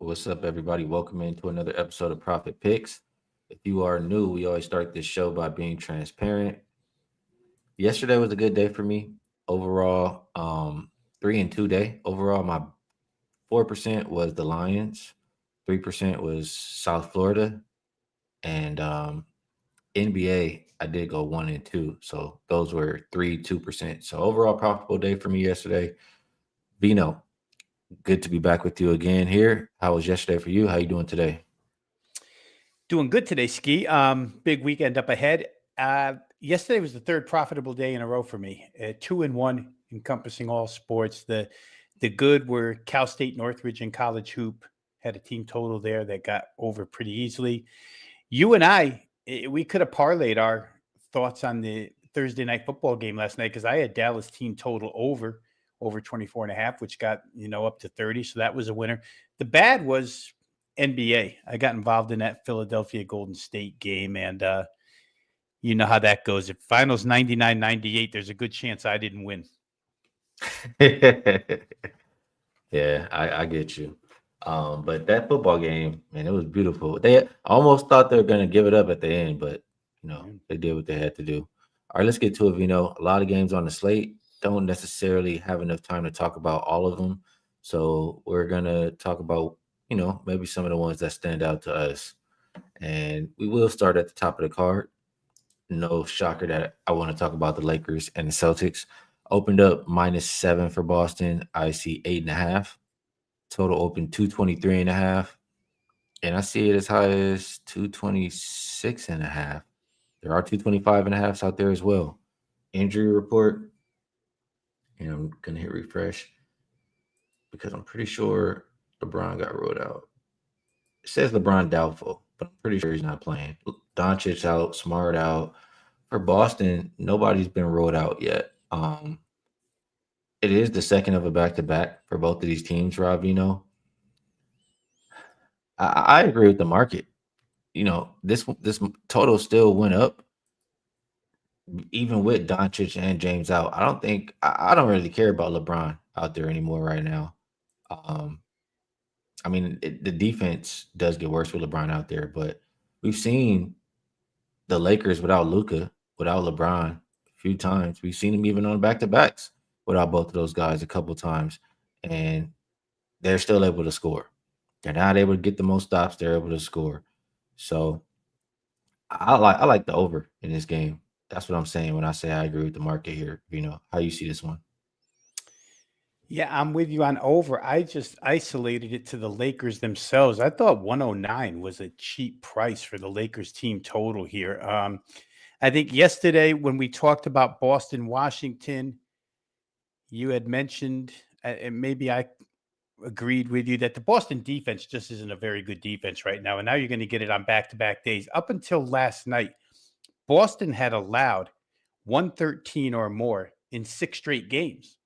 What's up, everybody? Welcome into another episode of Profit Picks. If you are new, we always start this show by being transparent. Yesterday was a good day for me. Overall, 3-2 day. Overall, my 4% was the Lions, 3% was South Florida, and NBA, I did go 1-2. So those were 2%. So overall, profitable day for me yesterday. Vino, good to be back with you again here. How was yesterday for you? How you doing today? Doing good today, Skee. Big weekend up ahead. Yesterday was the third profitable day in a row for me. 2-1, encompassing all sports. The good were Cal State Northridge and College Hoop. Had a team total there that got over pretty easily. You and I, we could have parlayed our thoughts on the Thursday night football game last night because I had Dallas team total over 24.5, which got up to 30. So that was a winner. The bad was NBA. I got involved in that Philadelphia Golden State game, and you know how that goes. If finals 99-98, there's a good chance I didn't win. Yeah, I get you. But that football game, man, it was beautiful. They almost thought they were gonna give it up at the end, but they did what they had to do. All right, let's get to it. A lot of games on the slate. Don't necessarily have enough time to talk about all of them, so we're gonna talk about maybe some of the ones that stand out to us, and we will start at the top of the card. No shocker that I want to talk about the Lakers and the Celtics. Opened up -7 for Boston. I see 8.5. Total open 223.5. And I see it as high as 226.5. There are 225.5s out there as well. Injury report. And I'm gonna hit refresh because I'm pretty sure LeBron got ruled out. It says LeBron doubtful, but I'm pretty sure he's not playing. Doncic out, Smart out. For Boston, nobody's been ruled out yet. It is the second of a back-to-back for both of these teams, Rob Veno. I agree with the market. This total still went up, even with Doncic and James out. I don't really care about LeBron out there anymore right now. Um, the defense does get worse with LeBron out there, but we've seen the Lakers without Luca, without LeBron a few times. We've seen them even on back to backs without both of those guys a couple times, and they're still able to score. They're not able to get the most stops. They're able to score. So I like the over in this game. That's what I'm saying when I say I agree with the market here. How you see this one? Yeah, I'm with you on over. I just isolated it to the Lakers themselves. I thought 109 was a cheap price for the Lakers team total here. I think yesterday when we talked about Boston, Washington, you had mentioned, and maybe I agreed with you, that the Boston defense just isn't a very good defense right now. And now you're going to get it on back-to-back days. Up until last night, Boston had allowed 113 or more in 6 straight games.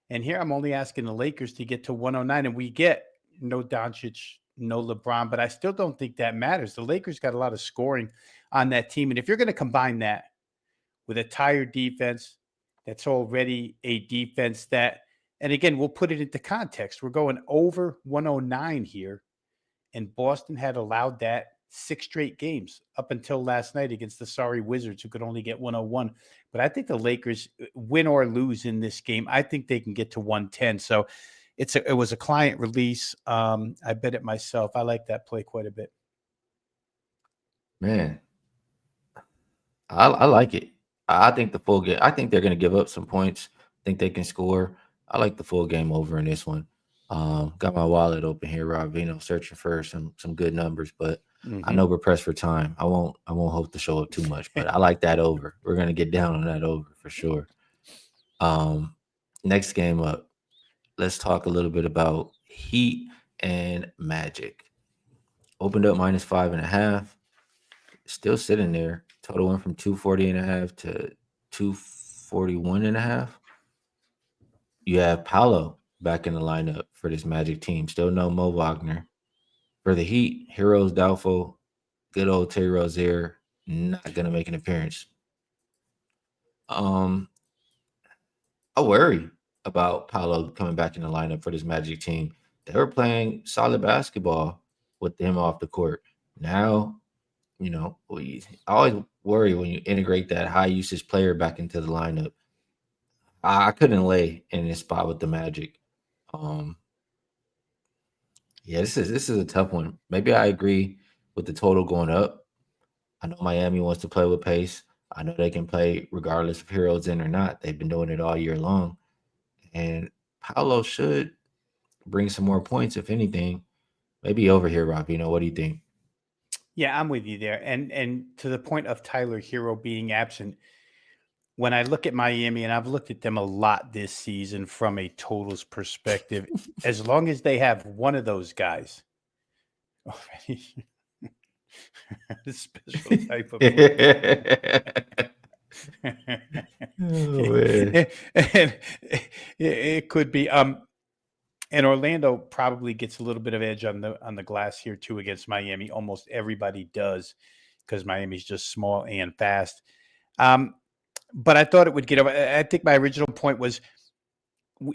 And here I'm only asking the Lakers to get to 109, and we get no Doncic, no LeBron, but I still don't think that matters. The Lakers got a lot of scoring on that team. And if you're going to combine that with a tired defense that's already a defense that, and again, we'll put it into context. We're going over 109 here, and Boston had allowed that 6 straight games up until last night against the sorry Wizards, who could only get 101. But I think the Lakers, win or lose in this game, I think they can get to 110. So it was a client release. I bet it myself. I like that play quite a bit. Man, I like it. I think the full game. I think they're going to give up some points. I think they can score. I like the full game over in this one. Got my wallet open here, Rob Vino, searching for some good numbers, but I know we're pressed for time. I won't hope to show up too much, but I like that over. We're gonna get down on that over for sure. Um, Next game up, let's talk a little bit about Heat and Magic. Opened up -5.5, still sitting there. Total went from 240.5 to 241.5. You have Paolo back in the lineup for this Magic team. Still no Mo Wagner. For the Heat, Heroes doubtful. Good old Terry Rozier not gonna make an appearance. Um, I worry about Paolo coming back in the lineup for this Magic team. they were playing solid basketball with him off the court. Now, I always worry when you integrate that high usage player back into the lineup. I couldn't lay in this spot with the Magic. Um, yeah, this is a tough one. Maybe I agree with the total going up. I know Miami wants to play with pace. I know they can play regardless if Hero's in or not. They've been doing it all year long. And Paolo should bring some more points, if anything. Maybe over here, Rob. What do you think? Yeah, I'm with you there. And to the point of Tyler Hero being absent, when I look at Miami, and I've looked at them a lot this season from a totals perspective, as long as they have one of those guys, already a special type of Oh, man. and it could be and Orlando probably gets a little bit of edge on the glass here too against Miami. Almost everybody does because Miami's just small and fast. But I thought it would get over. I think my original point was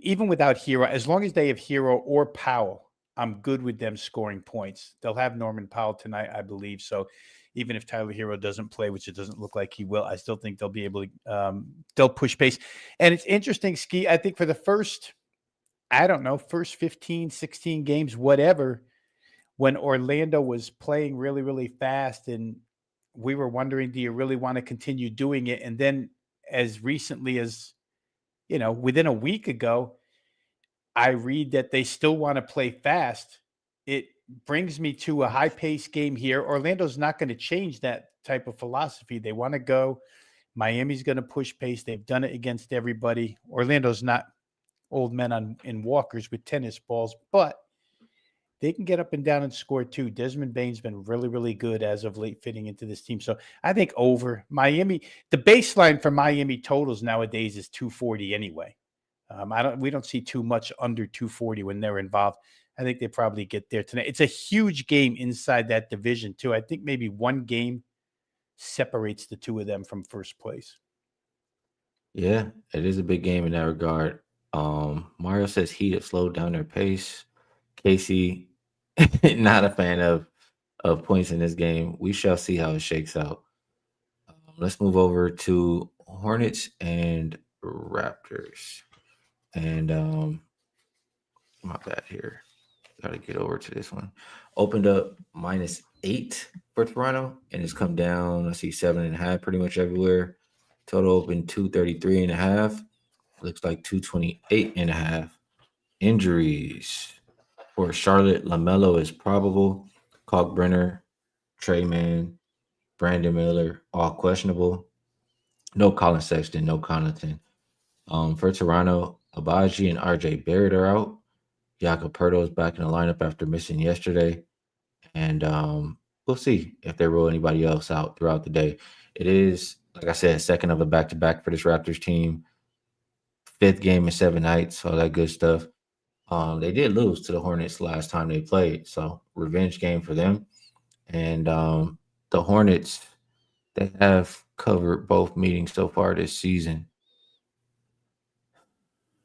even without Hero, as long as they have Hero or Powell, I'm good with them scoring points. They'll have Norman Powell tonight, I believe. So even if Tyler Hero doesn't play, which it doesn't look like he will, I still think they'll be able to, they'll push pace. And it's interesting, Skee, I think for the first, I don't know, first 15, 16 games, whatever, when Orlando was playing really, really fast and we were wondering, do you really want to continue doing it? And then as recently as, within a week ago, I read that they still want to play fast. It brings me to a high pace game here. Orlando's not going to change that type of philosophy. They want to go. Miami's going to push pace. They've done it against everybody. Orlando's not old men in walkers with tennis balls, but they can get up and down and score too. Desmond Bain's been really, really good as of late fitting into this team. So I think over Miami, the baseline for Miami totals nowadays is 240 anyway. We don't see too much under 240 when they're involved. I think they probably get there tonight. It's a huge game inside that division too. I think maybe one game separates the two of them from first place. Yeah, it is a big game in that regard. Mario says Heat have slowed down their pace. Casey, not a fan of points in this game. We shall see how it shakes out. Let's move over to Hornets and Raptors. And my bad here. Got to get over to this one. Opened up -8 for Toronto, and it's come down. I see 7.5 pretty much everywhere. Total open 233.5. Looks like 228.5. Injuries for Charlotte. LaMelo is probable. Kalkbrenner, Trey Mann, Brandon Miller, all questionable. No Colin Sexton, no Connaughton. For Toronto, Abaji and RJ Barrett are out. Jakob Pertl is back in the lineup after missing yesterday. And we'll see if they roll anybody else out throughout the day. It is, like I said, second of a back-to-back for this Raptors team. Fifth game in 7 nights, all that good stuff. They did lose to the Hornets last time they played, so revenge game for them. And the Hornets, they have covered both meetings so far this season.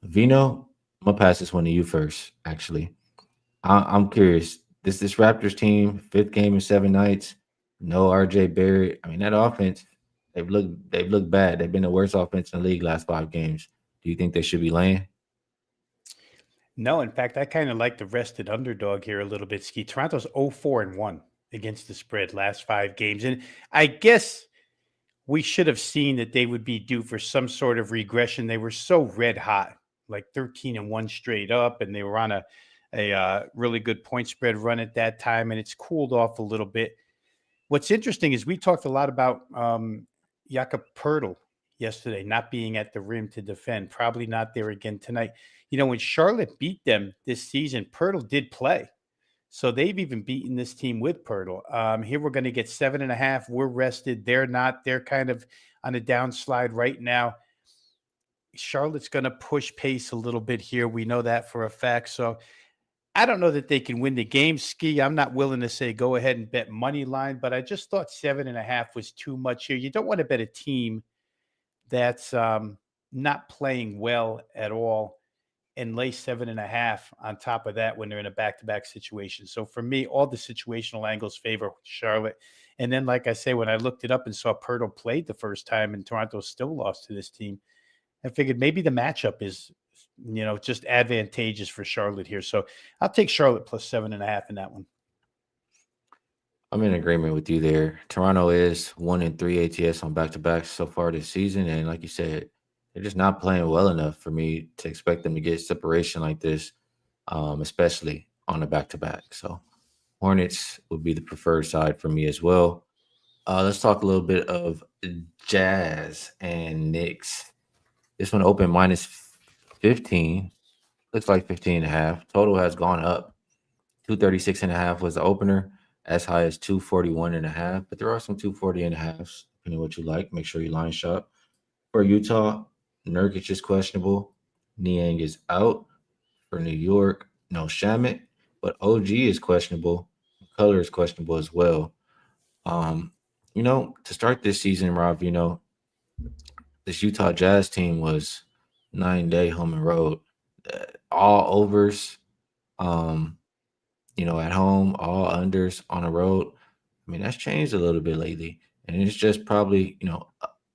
Vino, I'm gonna pass this one to you first. Actually, I'm curious. This Raptors team, fifth game in 7 nights, no RJ Barrett. I mean, that offense, they've looked bad. They've been the worst offense in the league last 5 games. Do you think they should be laying? No, in fact, I kind of like the rested underdog here a little bit, Ski. Toronto's 0-4-1 against the spread last 5 games. And I guess we should have seen that they would be due for some sort of regression. They were so red hot, like 13-1 straight up, and they were on a really good point spread run at that time, and it's cooled off a little bit. What's interesting is we talked a lot about Jakob Pertl yesterday not being at the rim to defend, probably not there again tonight. When Charlotte beat them this season, Pertl did play. So they've even beaten this team with Pertl. Here we're going to get 7.5. We're rested. They're not. They're kind of on a downslide right now. Charlotte's going to push pace a little bit here. We know that for a fact. So I don't know that they can win the game, Ski. I'm not willing to say go ahead and bet money line, but I just thought 7.5 was too much here. You don't want to bet a team that's not playing well at all. and lay 7.5 on top of that when they're in a back-to-back situation. So for me, all the situational angles favor Charlotte. And then, like I say, when I looked it up and saw Pirtle played the first time and Toronto still lost to this team, I figured maybe the matchup is, just advantageous for Charlotte here. So I'll take Charlotte plus 7.5 in that one. I'm in agreement with you there. Toronto is 1-3 ATS on back-to-backs so far this season, and like you said, they're just not playing well enough for me to expect them to get separation like this, especially on a back-to-back. So Hornets would be the preferred side for me as well. Let's talk a little bit of Jazz and Knicks. This one open minus 15. Looks like 15 and a half. Total has gone up. 236 and a half was the opener, as high as 241 and a half. But there are some 240 and a halves, depending on what you like. Make sure you line shop. For Utah, Nurkic is questionable. Niang is out. For New York, no Shamit. But OG is questionable. Color is questionable as well. To start this season, Rob, this Utah Jazz team was 9-day home and road, all overs, um, at home, all unders on the road. I mean, that's changed a little bit lately, and it's just probably,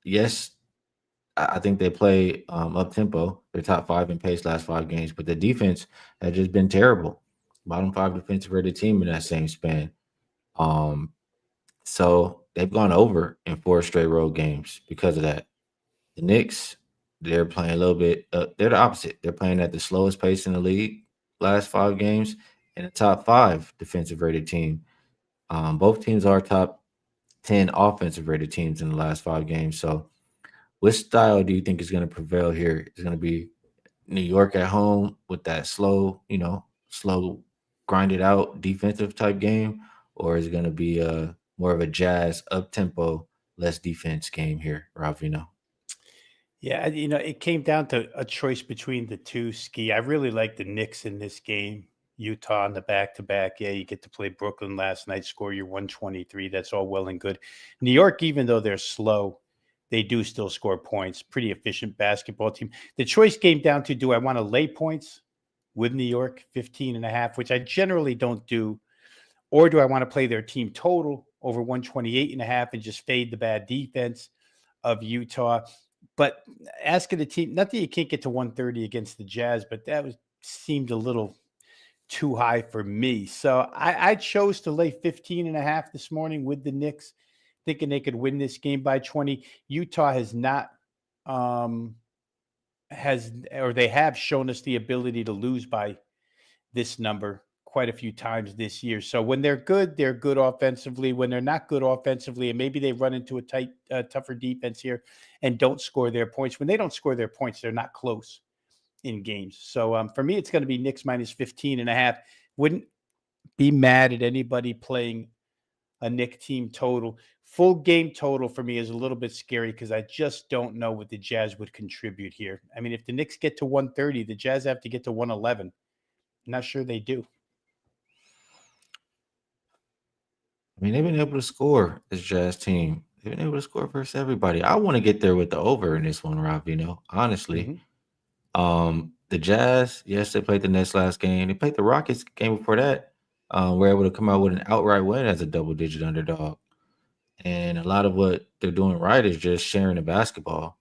yes, I think they play up tempo. They're top 5 in pace last 5 games, but the defense has just been terrible. Bottom 5 defensive rated team in that same span. Um, so they've gone over in 4 straight road games because of that. The Knicks, they're playing a little bit. They're the opposite. They're playing at the slowest pace in the league last 5 games, and a top 5 defensive rated team. Both teams are top 10 offensive rated teams in the last 5 games. So, which style do you think is going to prevail here? Is it going to be New York at home with that slow, grinded out defensive type game, or is it going to be more of a Jazz up tempo, less defense game here, Rob Veno? Yeah, it came down to a choice between the two. Skee. I really like the Knicks in this game. Utah on the back-to-back. Yeah, you get to play Brooklyn last night, score your 123. That's all well and good. New York, even though they're slow, they do still score points. Pretty efficient basketball team. The choice came down to, do I want to lay points with New York, 15.5, which I generally don't do, or do I want to play their team total over 128.5 and just fade the bad defense of Utah? But asking the team, not that you can't get to 130 against the Jazz, but seemed a little too high for me. So I chose to lay 15.5 this morning with the Knicks, thinking they could win this game by 20. Utah has not they have shown us the ability to lose by this number quite a few times this year. So when they're good offensively. When they're not good offensively, and maybe they run into a tougher defense here and don't score their points. When they don't score their points, they're not close in games. So for me, it's going to be Knicks minus 15.5. Wouldn't be mad at anybody playing a Knick team total. Full game total for me is a little bit scary because I just don't know what the Jazz would contribute here. I mean, if the Knicks get to 130, the Jazz have to get to 111. I'm not sure they do. I mean, they've been able to score, this Jazz team. They've been able to score versus everybody. I want to get there with the over in this one, Rob, honestly. The Jazz, yes, they played the Nets last game. They played the Rockets game before that. Were able to come out with an outright win as a double-digit underdog. And a lot of what they're doing right is just sharing the basketball.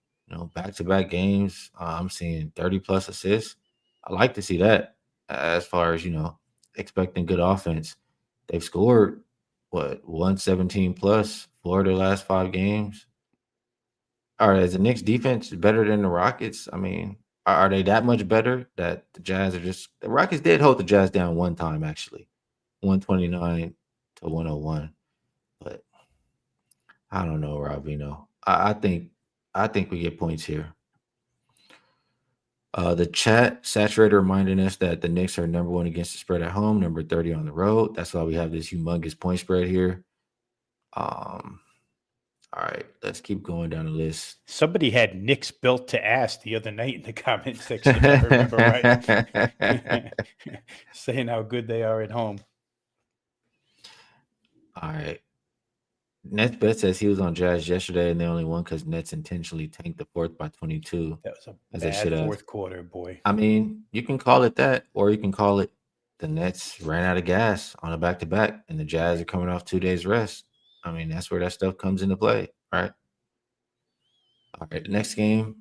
Back-to-back games, I'm seeing 30-plus assists. I like to see that as far as, expecting good offense. They've scored, 117 plus for their last 5 games. All right, is the Knicks defense better than the Rockets? I mean, are they that much better that the Jazz are just – the Rockets did hold the Jazz down one time, actually, 129 to 101. But I don't know, Rob Veno. I think we get points here. The chat saturator reminding us that the Knicks are number 1 against the spread at home, number 30 on the road. That's why we have this humongous point spread here. All right, let's keep going down the list. Somebody had Knicks built to ass the other night in the comment section, if I remember right. Saying how good they are at home. All right. Nets bet says he was on Jazz yesterday, and they only won because Nets intentionally tanked the fourth by 22, That was a as they should bad have. fourth quarter, boy. I mean, you can call it that, or you can call it the Nets ran out of gas on a back to back, and the Jazz are coming off 2 days rest. I mean, that's where that stuff comes into play, right? All right, next game,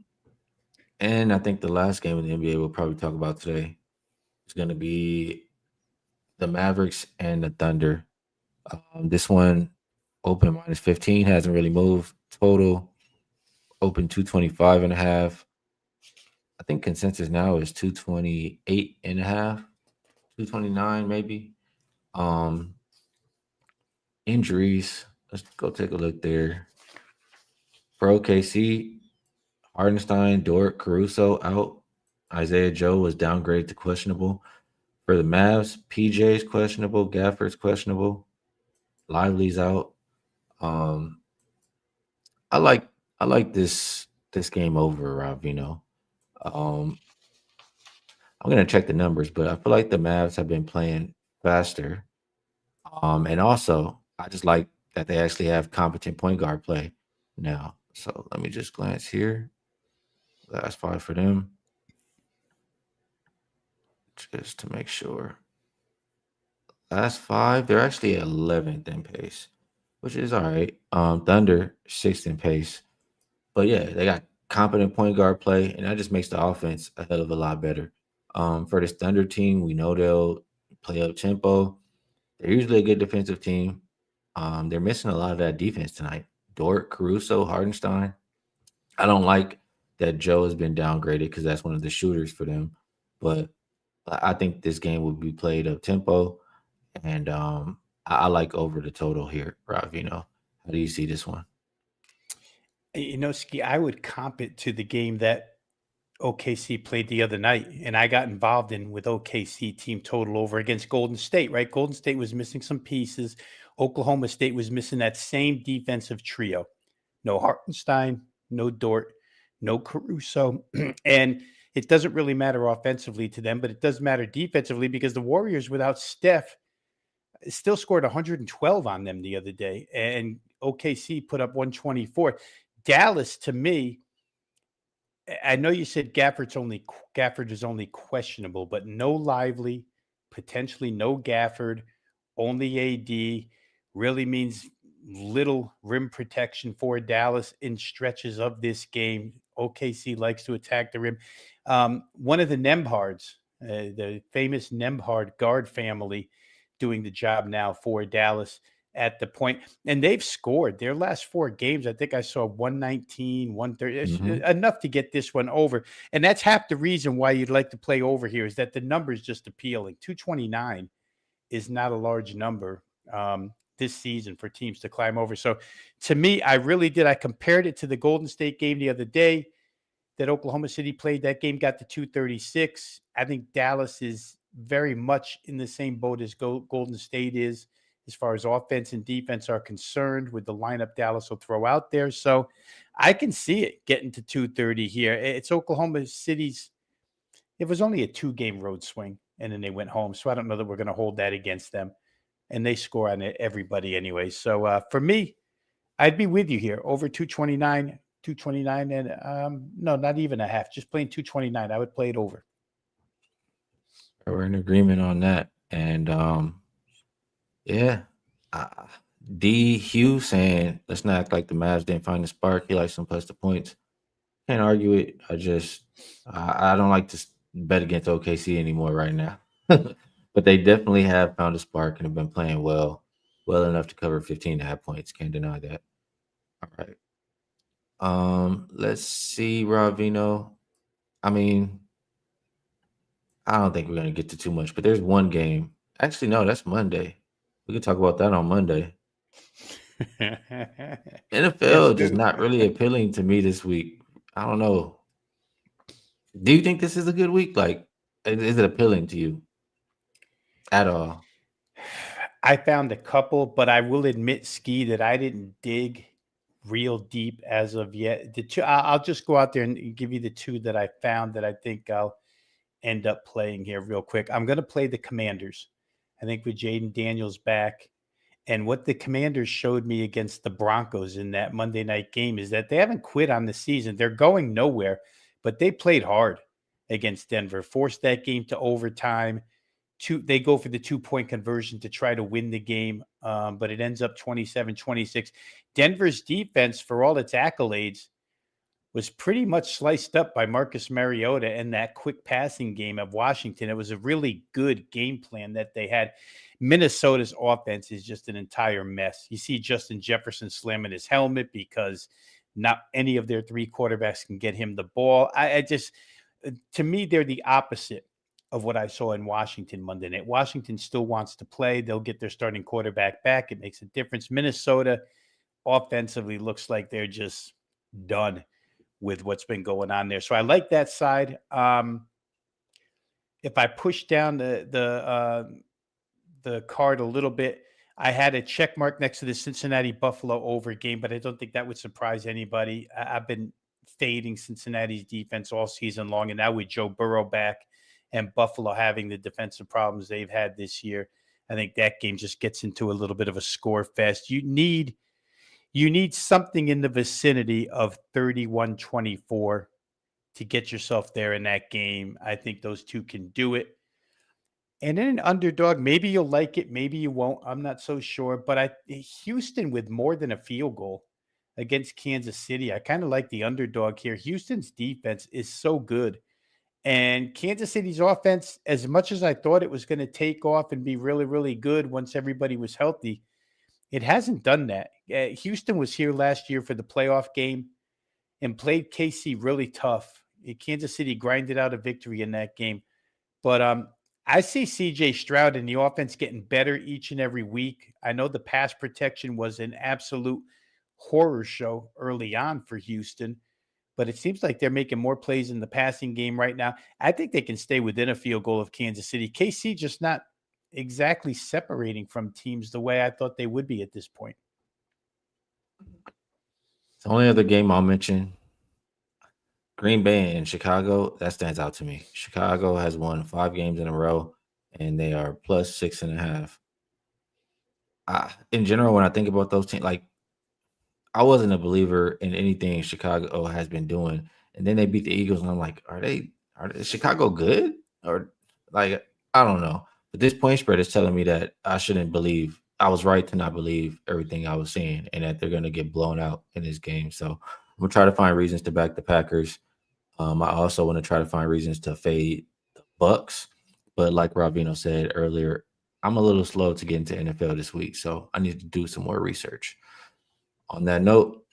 and I think the last game in the NBA we'll probably talk about today is going to be the Mavericks and the Thunder. This one open minus 15 hasn't really moved. Total open 225 and a half. I think consensus now is 228 and a half, 229 maybe. Um, Injuries. Let's go take a look there. For OKC, Hardenstein, Dort, Caruso out. Isaiah Joe was downgraded to questionable. For the Mavs, PJ's questionable, Gafford's questionable, Lively's out. Um, I like I like this game over, Rob Veno. Um, I'm gonna check the numbers, but I feel like the Mavs have been playing faster. And also I just like that they actually have competent point guard play now. So let me just glance here. Last five for them, just to make sure. Last five, they're actually 11th in pace, which is all right. Thunder 6th in pace, but yeah, they got competent point guard play, and that just makes the offense a hell of a lot better. For this Thunder team, we know they'll play up tempo. They're usually a good defensive team. They're missing a lot of that defense tonight. Dort, Caruso, Hardenstein. I don't like that Joe has been downgraded because that's one of the shooters for them. But I think this game will be played up tempo, and I like over the total here, Ravino. How do you see this one? Ski, I would comp it to the game that OKC played the other night, and I got involved in with OKC team total over against Golden State, right? Golden State was missing some pieces. Oklahoma State was missing that same defensive trio. No Hartenstein, no Dort, no Caruso. And it doesn't really matter offensively to them, but it does matter defensively because the Warriors without Steph still scored 112 on them the other day. And OKC put up 124. Dallas, to me, I know you said Gafford is only questionable, but no Lively, potentially no Gafford, only AD really means little rim protection for Dallas in stretches of this game. OKC likes to attack the rim. One of the Nembhards, the famous Nembhard guard family, doing the job now for Dallas at the point, and they've scored their last four games. I think I saw 119, 130, Mm-hmm. enough to get this one over. And that's half the reason why you'd like to play over here is that the number is just appealing. 229 is not a large number this season for teams to climb over. So to me, I compared it to the Golden State game the other day that Oklahoma City played. That game got to 236. I think Dallas is very much in the same boat as Golden State is as far as offense and defense are concerned with the lineup Dallas will throw out there. So I can see it getting to 230 here. It's Oklahoma City's. It was only a 2-game road swing, and then they went home. So I don't know that we're going to hold that against them. And they score on everybody anyway. So for me, I'd be with you here over 229, 229, and no, not even a half. Just playing 229. I would play it over. We're in agreement on that, and yeah. Uh, D Hugh saying, let's not act like the Mavs didn't find the spark. He likes them plus the points. Can't argue it. I don't like to bet against OKC anymore right now. But they definitely have found a spark and have been playing well enough to cover 15 and a half points. Can't deny that. All right. Let's see, Ravino. I mean, I don't think we're gonna get to too much, but there's one game. Actually, no, that's Monday. We can talk about that on Monday. Yes, NFL just do. not really appealing to me this week. I don't know. Do you think this is a good week? Like, is it appealing to you at all? I found a couple, but I will admit, Ski, that I didn't dig real deep as of yet. The two, I'll just go out there and give you the two that I found that I think I'll end up playing here real quick. I'm going to play the Commanders. I think with Jaden Daniels back And what the Commanders showed me against the Broncos in that Monday night game is that they haven't quit on the season. They're going nowhere, but they played hard against Denver, forced that game to overtime. They go for the 2-point conversion to try to win the game, but it ends up 27-26. Denver's defense, for all its accolades, was pretty much sliced up by Marcus Mariota and that quick passing game of Washington. It was a really good game plan that they had. Minnesota's offense is just an entire mess. You see Justin Jefferson slamming his helmet because not any of their three quarterbacks can get him the ball. To me, they're the opposite of what I saw in Washington Monday night. Washington still wants to play. They'll get their starting quarterback back. It makes a difference. Minnesota offensively looks like they're just done with what's been going on there. So I like that side. If I push down the card a little bit, I had a check mark next to the Cincinnati Buffalo over game, but I don't think that would surprise anybody. I've been fading Cincinnati's defense all season long, and now with Joe Burrow back and Buffalo having the defensive problems they've had this year, I think that game just gets into a little bit of a score fest. You need something in the vicinity of 31-24 to get yourself there in that game. I think those two can do it. And in an underdog, maybe you'll like it, maybe you won't. I'm not so sure. But Houston with more than a field goal against Kansas City, I kind of like the underdog here. Houston's defense is so good. And Kansas City's offense, as much as I thought it was going to take off and be really, really good once everybody was healthy, it hasn't done that. Houston was here last year for the playoff game and played KC really tough. Kansas City grinded out a victory in that game. But I see CJ Stroud and the offense getting better each and every week. I know the pass protection was an absolute horror show early on for Houston, but it seems like they're making more plays in the passing game right now. I think they can stay within a field goal of Kansas City. KC just not exactly separating from teams the way I thought they would be at this point. The only other game I'll mention, Green Bay and Chicago, that stands out to me. Chicago has won 5 games in a row, and they are plus 6.5. In general, when I think about those teams, like, I wasn't a believer in anything Chicago has been doing, and then they beat the Eagles, and I'm like, are they Chicago good? Or, like, I don't know. But this point spread is telling me that I shouldn't believe. I was right to not believe everything I was seeing, and that they're going to get blown out in this game. So I'm gonna try to find reasons to back the Packers. I also want to try to find reasons to fade the Bucks, but like Rob Veno said earlier, I'm a little slow to get into NFL this week, so I need to do some more research. On that note,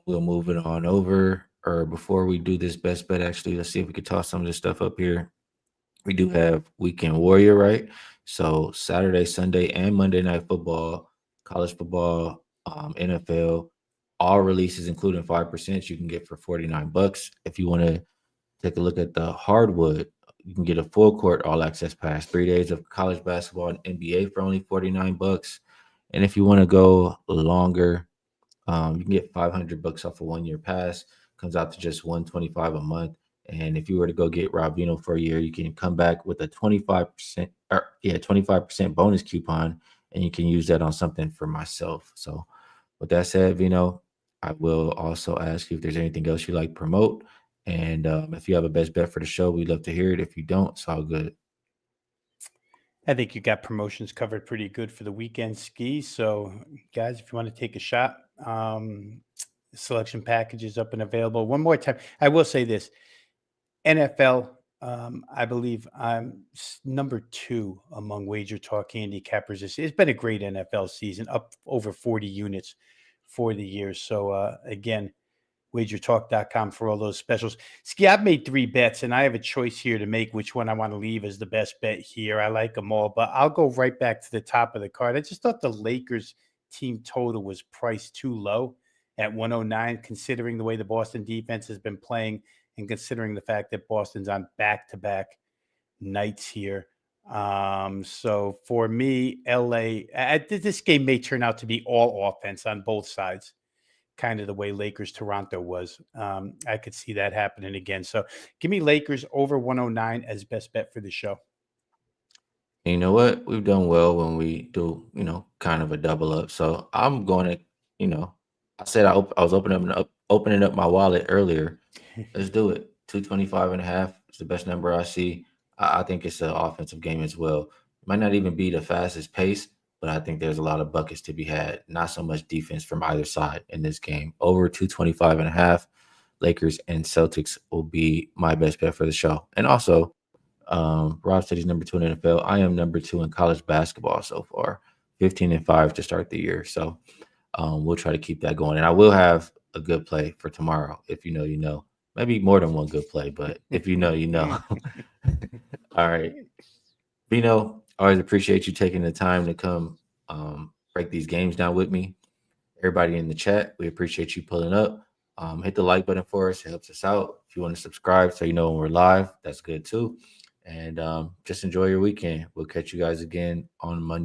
we'll move it on over. Or before we do this best bet, actually, let's see if we could toss some of this stuff up here. We do have Weekend Warrior, right? So Saturday, Sunday, and Monday Night Football, college football, NFL, all releases, including 5%, you can get for $49. If you want to take a look at the hardwood, you can get a full court all access pass, 3 days of college basketball and NBA for only $49. And if you want to go longer, you can get $500 off a 1 year pass. Comes out to just $125 a month. And if you were to go get Rob Veno for a year, you can come back with a 25% bonus coupon, and you can use that on something for myself. So with that said, Veno, I will also ask you if there's anything else you'd like to promote. And if you have a best bet for the show, we'd love to hear it. If you don't, it's all good. I think you got promotions covered pretty good for the weekend, Skee. So, guys, if you want to take a shot, selection package is up and available. One more time, I will say this: NFL. I believe I'm number 2 among Wager Talk handicappers. It's been a great NFL season, up over 40 units for the year. So, again, wagertalk.com for all those specials. Skee, I've made 3 bets, and I have a choice here to make which one I want to leave as the best bet here. I like them all, but I'll go right back to the top of the card. I just thought the Lakers team total was priced too low at 109, considering the way the Boston defense has been playing and considering the fact that Boston's on back-to-back nights here. So for me, LA, this game may turn out to be all offense on both sides, kind of the way Lakers Toronto was. I could see that happening again. So give me Lakers over 109 as best bet for the show. And you know what? We've done well when we do, kind of a double up. So I'm going to, you know, I said I was opening up my wallet earlier. Let's do it. 225.5 is the best number I see. I think it's an offensive game as well. Might not even be the fastest pace, but I think there's a lot of buckets to be had. Not so much defense from either side in this game. Over 225.5, Lakers and Celtics will be my best bet for the show. And also, Rob said he's number 2 in the NFL. I am number 2 in college basketball so far, 15-5 to start the year. So we'll try to keep that going. And I will have a good play for tomorrow. If you know, you know. Maybe more than one good play, but if you know, you know. All right. Vino, always appreciate you taking the time to come break these games down with me. Everybody in the chat, we appreciate you pulling up. Hit the like button for us. It helps us out. If you want to subscribe so you know when we're live, that's good too. And just enjoy your weekend. We'll catch you guys again on Monday.